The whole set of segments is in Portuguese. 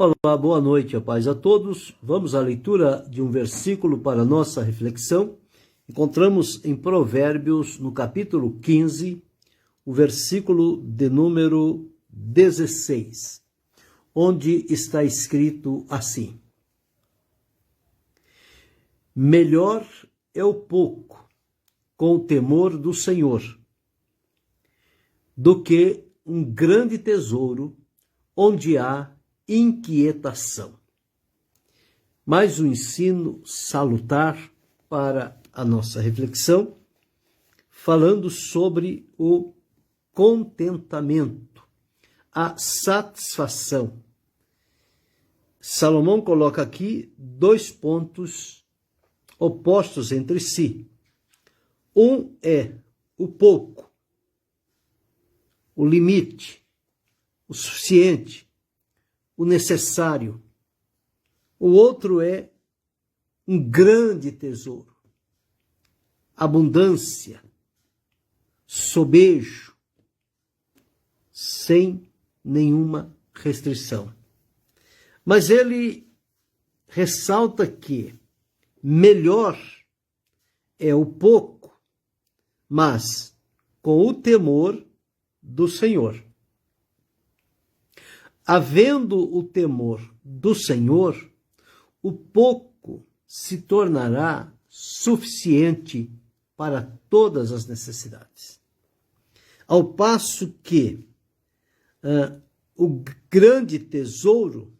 Olá, boa noite, a paz a todos. Vamos à leitura de um versículo para nossa reflexão. Encontramos em Provérbios, no capítulo 15, o versículo de número 16, onde está escrito assim: Melhor é o pouco com o temor do Senhor do que um grande tesouro onde há inquietação. Mais um ensino salutar para a nossa reflexão, falando sobre o contentamento, a satisfação. Salomão coloca aqui dois pontos opostos entre si. Um é o pouco, o limite, o suficiente, o necessário. O outro é um grande tesouro, abundância, sobejo, sem nenhuma restrição. Mas ele ressalta que melhor é o pouco, mas com o temor do Senhor. Havendo o temor do Senhor, o pouco se tornará suficiente para todas as necessidades. Ao passo que o grande tesouro,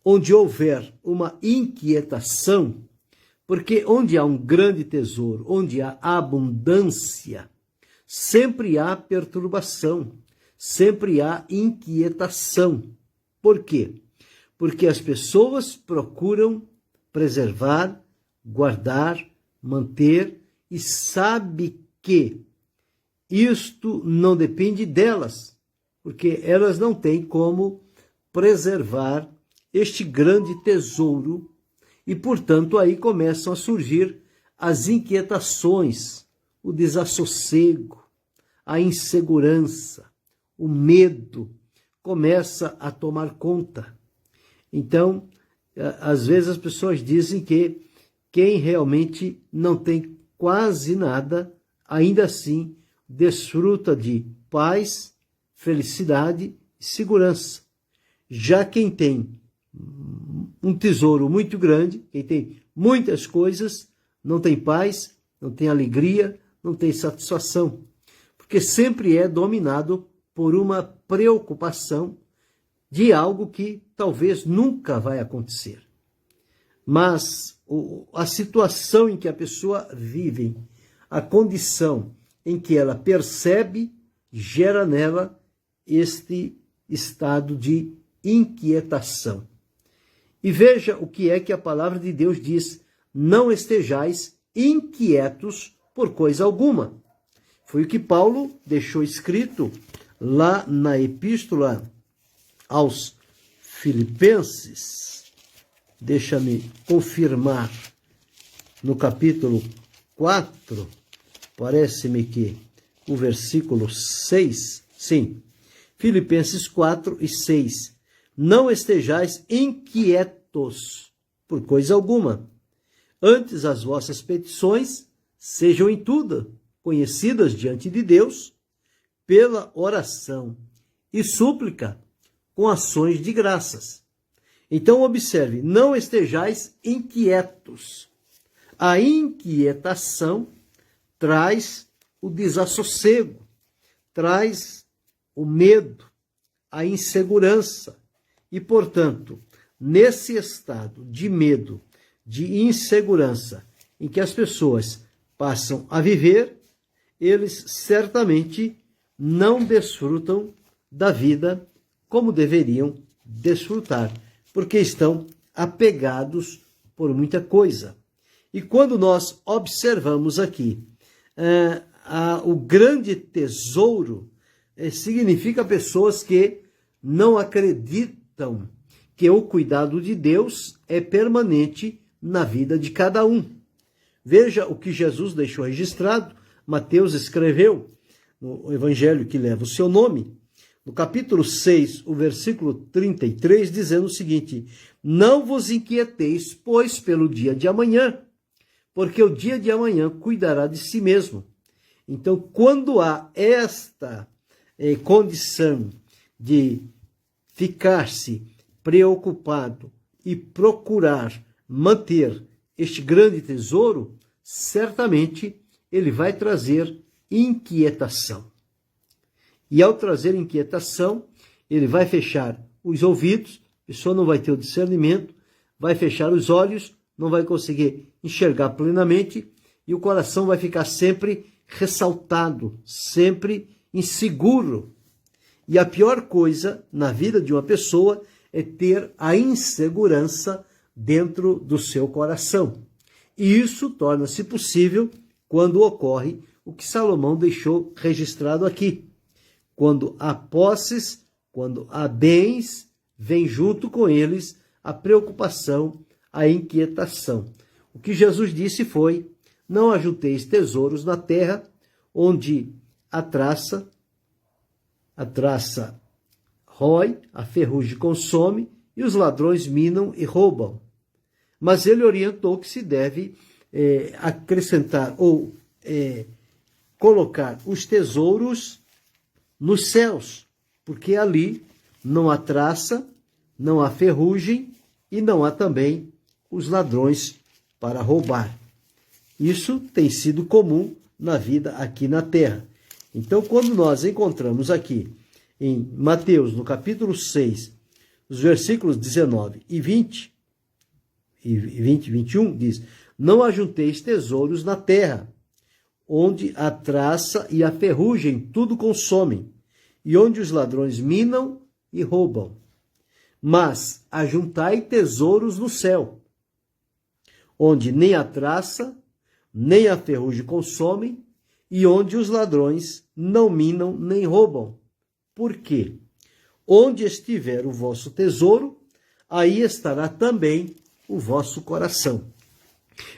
onde houver uma inquietação, porque onde há um grande tesouro, onde há abundância, sempre há perturbação, sempre há inquietação. Por quê? Porque as pessoas procuram preservar, guardar, manter e sabe que isto não depende delas, porque elas não têm como preservar este grande tesouro e, portanto, aí começam a surgir as inquietações, o desassossego, a insegurança, o medo começa a tomar conta. Então, às vezes as pessoas dizem que quem realmente não tem quase nada, ainda assim desfruta de paz, felicidade e segurança. Já quem tem um tesouro muito grande, quem tem muitas coisas, não tem paz, não tem alegria, não tem satisfação, porque sempre é dominado por uma preocupação de algo que talvez nunca vai acontecer. Mas a situação em que a pessoa vive, a condição em que ela percebe, gera nela este estado de inquietação. E veja o que é que a palavra de Deus diz: não estejais inquietos por coisa alguma. Foi o que Paulo deixou escrito lá na epístola aos Filipenses. Deixa-me confirmar, no capítulo 4, parece-me que o versículo 6, sim, Filipenses 4 e 6. Não estejais inquietos por coisa alguma, antes as vossas petições sejam em tudo conhecidas diante de Deus, pela oração e súplica, com ações de graças. Então observe, não estejais inquietos. A inquietação traz o desassossego, traz o medo, a insegurança. E, portanto, nesse estado de medo, de insegurança, em que as pessoas passam a viver, eles certamente não desfrutam da vida como deveriam desfrutar, porque estão apegados por muita coisa. E quando nós observamos aqui o grande tesouro, significa pessoas que não acreditam que o cuidado de Deus é permanente na vida de cada um. Veja o que Jesus deixou registrado. Mateus escreveu no evangelho que leva o seu nome, no capítulo 6, o versículo 33, dizendo o seguinte: não vos inquieteis, pois, pelo dia de amanhã, porque o dia de amanhã cuidará de si mesmo. Então, quando há esta condição de ficar-se preocupado e procurar manter este grande tesouro, certamente ele vai trazer inquietação. E ao trazer inquietação, ele vai fechar os ouvidos, a pessoa não vai ter o discernimento, vai fechar os olhos, não vai conseguir enxergar plenamente e o coração vai ficar sempre ressaltado, sempre inseguro. E a pior coisa na vida de uma pessoa é ter a insegurança dentro do seu coração. E isso torna-se possível quando ocorre o que Salomão deixou registrado aqui. Quando há posses, quando há bens, vem junto com eles a preocupação, a inquietação. O que Jesus disse foi: não ajunteis tesouros na terra, onde a traça rói, a ferrugem consome, e os ladrões minam e roubam. Mas ele orientou que se deve acrescentar ou colocar os tesouros nos céus, porque ali não há traça, não há ferrugem e não há também os ladrões para roubar. Isso tem sido comum na vida aqui na terra. Então, quando nós encontramos aqui em Mateus, no capítulo 6, os versículos 19 e 20 e 21, diz: não ajunteis tesouros na terra, onde a traça e a ferrugem tudo consomem, e onde os ladrões minam e roubam. Mas ajuntai tesouros no céu, onde nem a traça, nem a ferrugem consomem, e onde os ladrões não minam nem roubam. Por quê? Onde estiver o vosso tesouro, aí estará também o vosso coração.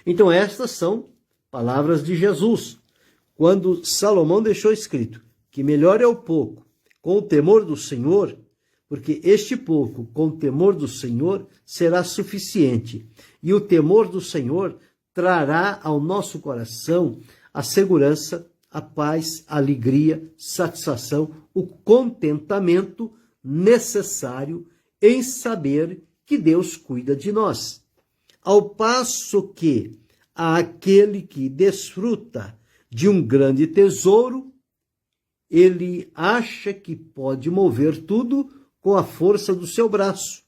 Então estas são palavras de Jesus, quando Salomão deixou escrito que melhor é o pouco com o temor do Senhor, porque este pouco com o temor do Senhor será suficiente, e o temor do Senhor trará ao nosso coração a segurança, a paz, a alegria, satisfação, o contentamento necessário em saber que Deus cuida de nós. Ao passo que aquele que desfruta de um grande tesouro, ele acha que pode mover tudo com a força do seu braço.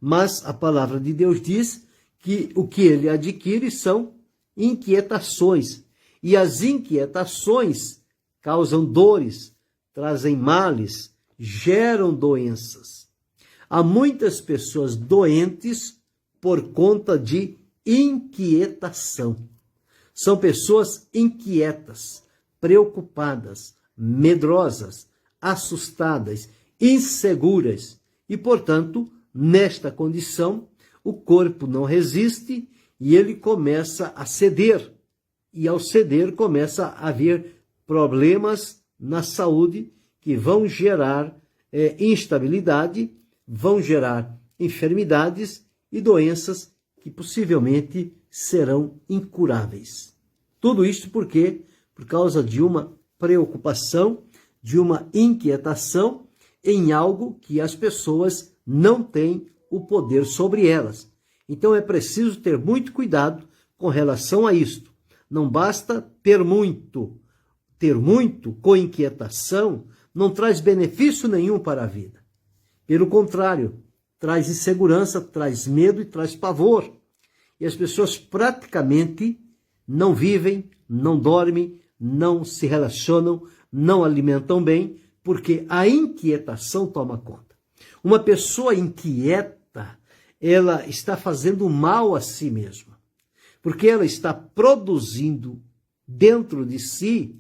Mas a palavra de Deus diz que o que ele adquire são inquietações. E as inquietações causam dores, trazem males, geram doenças. Há muitas pessoas doentes por conta de inquietação. São pessoas inquietas, preocupadas, medrosas, assustadas, inseguras. E, portanto, nesta condição, o corpo não resiste e ele começa a ceder. E ao ceder começa a haver problemas na saúde que vão gerar instabilidade, vão gerar enfermidades e doenças que possivelmente serão incuráveis. Tudo isso por quê? Por causa de uma preocupação, de uma inquietação em algo que as pessoas não têm o poder sobre elas. Então é preciso ter muito cuidado com relação a isto. Não basta ter muito. Ter muito com inquietação não traz benefício nenhum para a vida. Pelo contrário, traz insegurança, traz medo e traz pavor. E as pessoas praticamente não vivem, não dormem, não se relacionam, não alimentam bem, porque a inquietação toma conta. Uma pessoa inquieta, ela está fazendo mal a si mesma, porque ela está produzindo dentro de si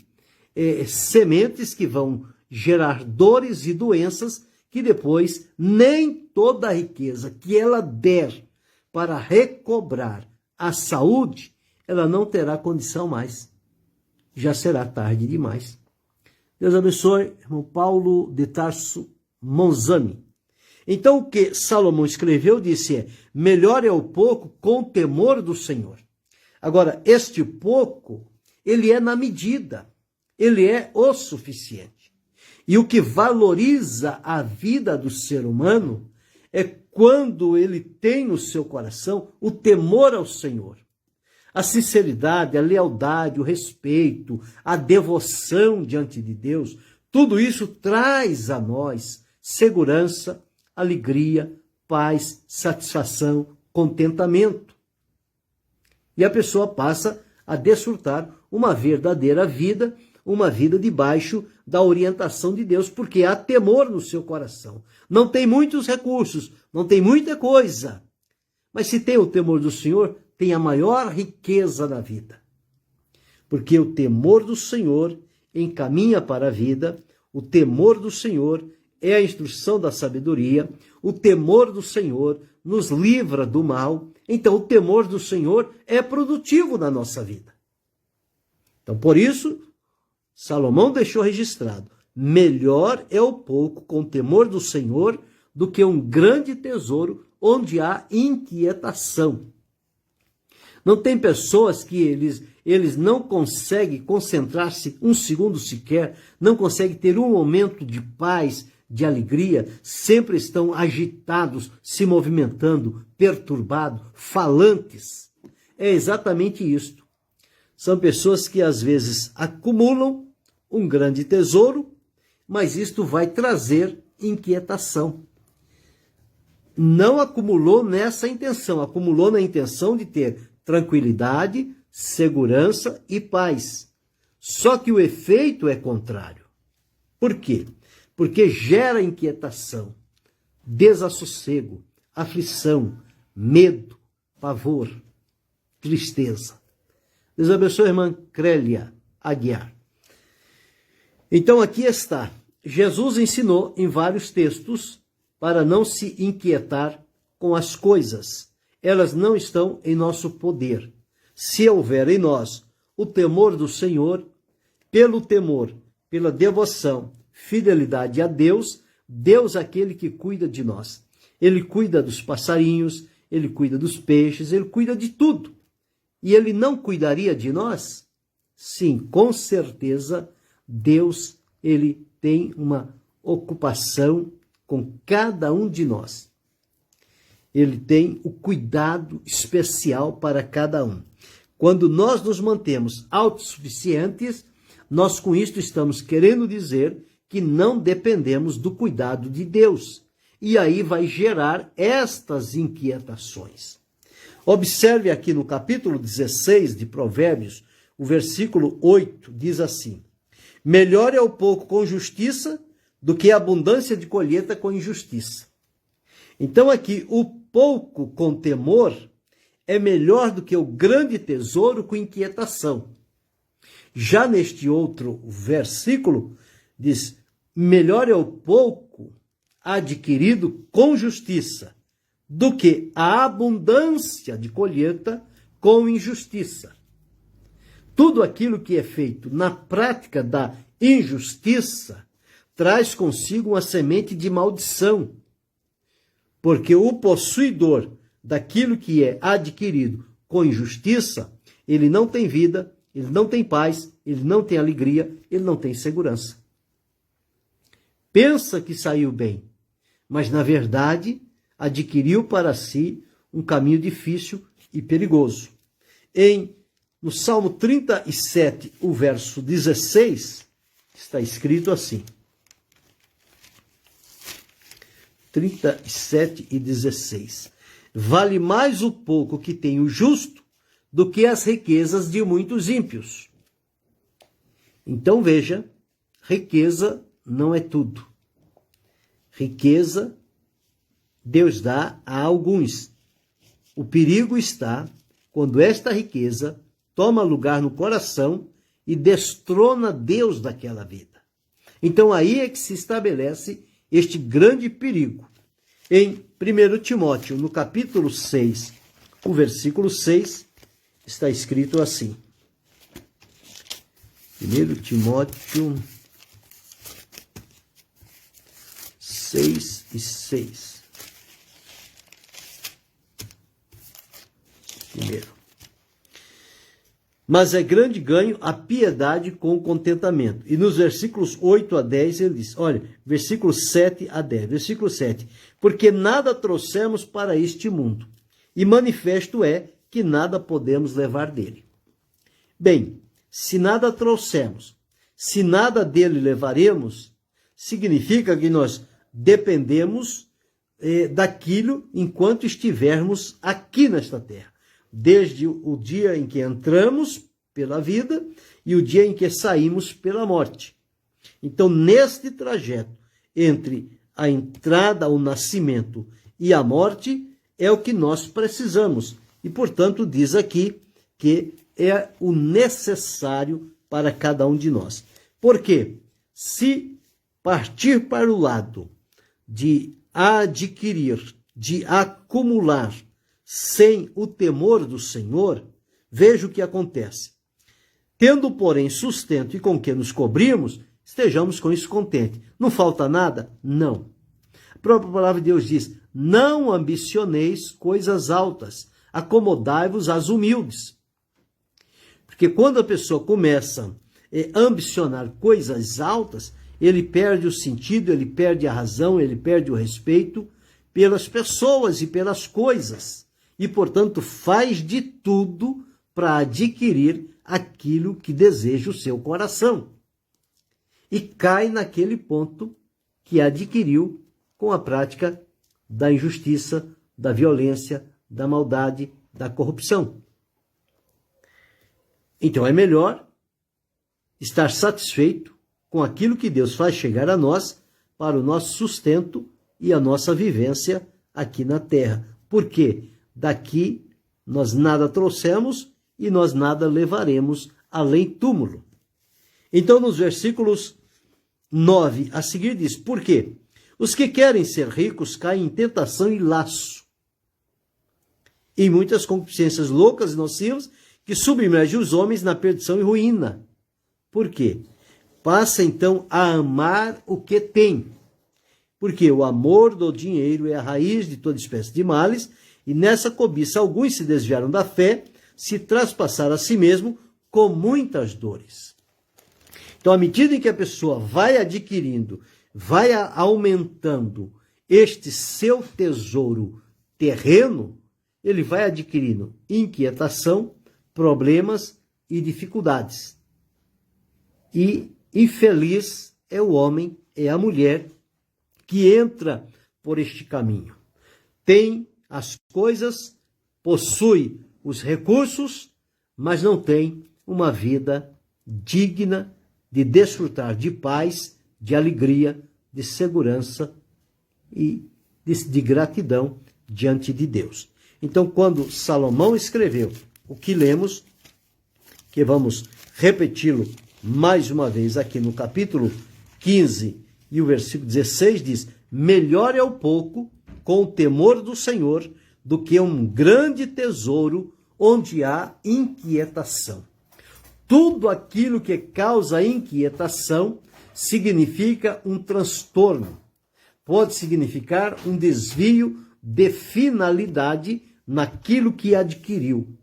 sementes que vão gerar dores e doenças que depois nem toda a riqueza que ela der para recobrar a saúde, ela não terá condição mais. Já será tarde demais. Deus abençoe, irmão Paulo de Tarso, Monzani. Então, o que Salomão escreveu disse melhor é o pouco com temor do Senhor. Agora, este pouco, ele é na medida, ele é o suficiente. E o que valoriza a vida do ser humano é quando ele tem no seu coração o temor ao Senhor. A sinceridade, a lealdade, o respeito, a devoção diante de Deus, tudo isso traz a nós segurança, alegria, paz, satisfação, contentamento. E a pessoa passa a desfrutar uma verdadeira vida, uma vida debaixo da orientação de Deus, porque há temor no seu coração. Não tem muitos recursos, não tem muita coisa, mas se tem o temor do Senhor, tem a maior riqueza na vida. Porque o temor do Senhor encaminha para a vida, o temor do Senhor é a instrução da sabedoria, o temor do Senhor nos livra do mal, então o temor do Senhor é produtivo na nossa vida. Então, por isso, Salomão deixou registrado, melhor é o pouco com temor do Senhor do que um grande tesouro onde há inquietação. Não tem pessoas que eles não conseguem concentrar-se um segundo sequer, não conseguem ter um momento de paz, de alegria, sempre estão agitados, se movimentando, perturbados, falantes. É exatamente isto. São pessoas que às vezes acumulam um grande tesouro, mas isto vai trazer inquietação. Não acumulou nessa intenção, acumulou na intenção de ter tranquilidade, segurança e paz. Só que o efeito é contrário. Por quê? Porque gera inquietação, desassossego, aflição, medo, pavor, tristeza. Deus abençoe a irmã Crélia Aguiar. Então aqui está. Jesus ensinou em vários textos para não se inquietar com as coisas. Elas não estão em nosso poder. Se houver em nós o temor do Senhor, pelo temor, pela devoção, fidelidade a Deus, Deus é aquele que cuida de nós. Ele cuida dos passarinhos, ele cuida dos peixes, ele cuida de tudo. E ele não cuidaria de nós? Sim, com certeza, Deus, ele tem uma ocupação com cada um de nós. Ele tem o cuidado especial para cada um. Quando nós nos mantemos autossuficientes, nós com isto estamos querendo dizer que não dependemos do cuidado de Deus. E aí vai gerar estas inquietações. Observe aqui no capítulo 16 de Provérbios, o versículo 8 diz assim: melhor é o pouco com justiça do que a abundância de colheita com injustiça. Então aqui, o pouco com temor é melhor do que o grande tesouro com inquietação. Já neste outro versículo, diz, melhor é o pouco adquirido com justiça do que a abundância de colheita com injustiça. Tudo aquilo que é feito na prática da injustiça traz consigo uma semente de maldição, porque o possuidor daquilo que é adquirido com injustiça, ele não tem vida, ele não tem paz, ele não tem alegria, ele não tem segurança. Pensa que saiu bem, mas na verdade adquiriu para si um caminho difícil e perigoso. No Salmo 37, o verso 16, está escrito assim. 37 e 16. Vale mais o pouco que tem o justo do que as riquezas de muitos ímpios. Então veja, riqueza não é tudo. Riqueza Deus dá a alguns. O perigo está quando esta riqueza toma lugar no coração e destrona Deus daquela vida. Então aí é que se estabelece este grande perigo. Em 1 Timóteo, no capítulo 6, o versículo 6, está escrito assim. 1 Timóteo 6 e 6. Primeiro. Mas é grande ganho a piedade com o contentamento. E nos versículos 8 a 10 ele diz, olha, versículos 7 a 10. Versículo 7. Porque nada trouxemos para este mundo, e manifesto é que nada podemos levar dele. Bem, se nada trouxemos, se nada dele levaremos, significa que nós dependemos daquilo enquanto estivermos aqui nesta terra. Desde o dia em que entramos pela vida e o dia em que saímos pela morte. Então, neste trajeto entre a entrada, o nascimento e a morte, é o que nós precisamos. E, portanto, diz aqui que é o necessário para cada um de nós. Porque se partir para o lado de adquirir, de acumular, sem o temor do Senhor, veja o que acontece. Tendo, porém, sustento e com que nos cobrimos, estejamos com isso contentes. Não falta nada? Não. A própria palavra de Deus diz, não ambicioneis coisas altas, acomodai-vos às humildes. Porque quando a pessoa começa a ambicionar coisas altas, ele perde o sentido, ele perde a razão, ele perde o respeito pelas pessoas e pelas coisas. E, portanto, faz de tudo para adquirir aquilo que deseja o seu coração. E cai naquele ponto que adquiriu com a prática da injustiça, da violência, da maldade, da corrupção. Então é melhor estar satisfeito com aquilo que Deus faz chegar a nós para o nosso sustento e a nossa vivência aqui na terra. Por quê? Daqui nós nada trouxemos e nós nada levaremos além túmulo. Então, nos versículos 9 a seguir diz, por quê? Os que querem ser ricos caem em tentação e laço, em muitas concupiscências loucas e nocivas que submergem os homens na perdição e ruína. Por quê? Passa então a amar o que tem, porque o amor do dinheiro é a raiz de toda espécie de males, e nessa cobiça alguns se desviaram da fé, se traspassaram a si mesmo com muitas dores. Então, à medida em que a pessoa vai adquirindo, vai aumentando este seu tesouro terreno, ele vai adquirindo inquietação, problemas e dificuldades. E infeliz é o homem, é a mulher que entra por este caminho. Tem as coisas, possui os recursos, mas não tem uma vida digna de desfrutar de paz, de alegria, de segurança e de gratidão diante de Deus. Então, quando Salomão escreveu o que lemos, que vamos repeti-lo mais uma vez aqui no capítulo 15 e o versículo 16 diz, melhor é o pouco com o temor do Senhor do que um grande tesouro onde há inquietação. Tudo aquilo que causa inquietação significa um transtorno. Pode significar um desvio de finalidade naquilo que adquiriu.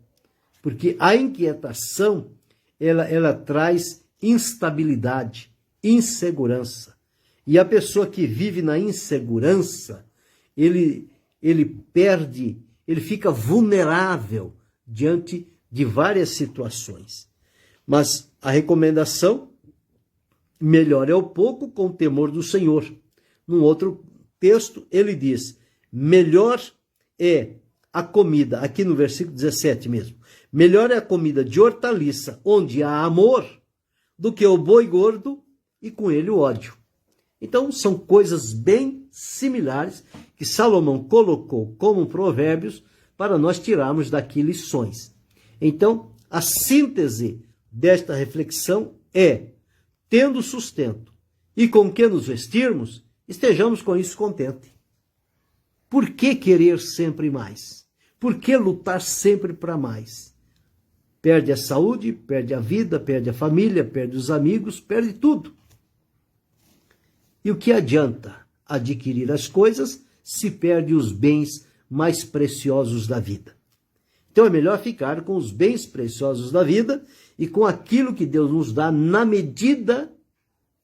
Porque a inquietação, ela traz instabilidade, insegurança. E a pessoa que vive na insegurança, ele perde, ele fica vulnerável diante de várias situações. Mas a recomendação, melhor é o pouco com o temor do Senhor. Num outro texto, ele diz, melhor é a comida, aqui no versículo 17 mesmo, melhor é a comida de hortaliça, onde há amor, do que o boi gordo e com ele o ódio. Então, são coisas bem similares que Salomão colocou como provérbios para nós tirarmos daqui lições. Então, a síntese desta reflexão é, tendo sustento e com que nos vestirmos, estejamos com isso contentes. Por que querer sempre mais? Por que lutar sempre para mais? Perde a saúde, perde a vida, perde a família, perde os amigos, perde tudo. E o que adianta adquirir as coisas, se perde os bens mais preciosos da vida. Então é melhor ficar com os bens preciosos da vida e com aquilo que Deus nos dá na medida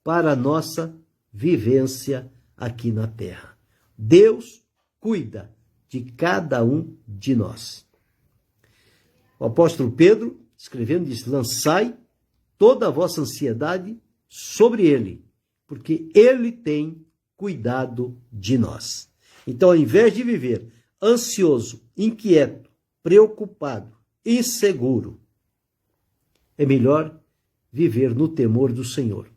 para a nossa vivência aqui na terra. Deus cuida de cada um de nós. O apóstolo Pedro, escrevendo, diz: lançai toda a vossa ansiedade sobre ele, porque ele tem cuidado de nós. Então, ao invés de viver ansioso, inquieto, preocupado, inseguro, é melhor viver no temor do Senhor.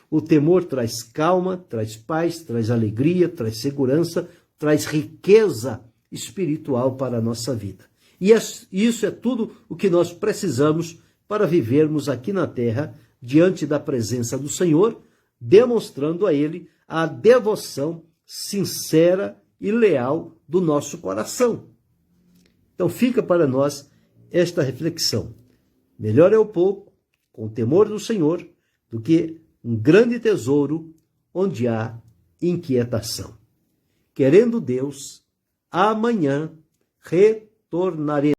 O temor traz calma, traz paz, traz alegria, traz segurança, traz riqueza espiritual para a nossa vida. E isso é tudo o que nós precisamos para vivermos aqui na terra, diante da presença do Senhor, demonstrando a Ele a devoção sincera e leal do nosso coração. Então fica para nós esta reflexão. Melhor é o pouco, com o temor do Senhor, do que um grande tesouro onde há inquietação. Querendo Deus, amanhã retornaremos.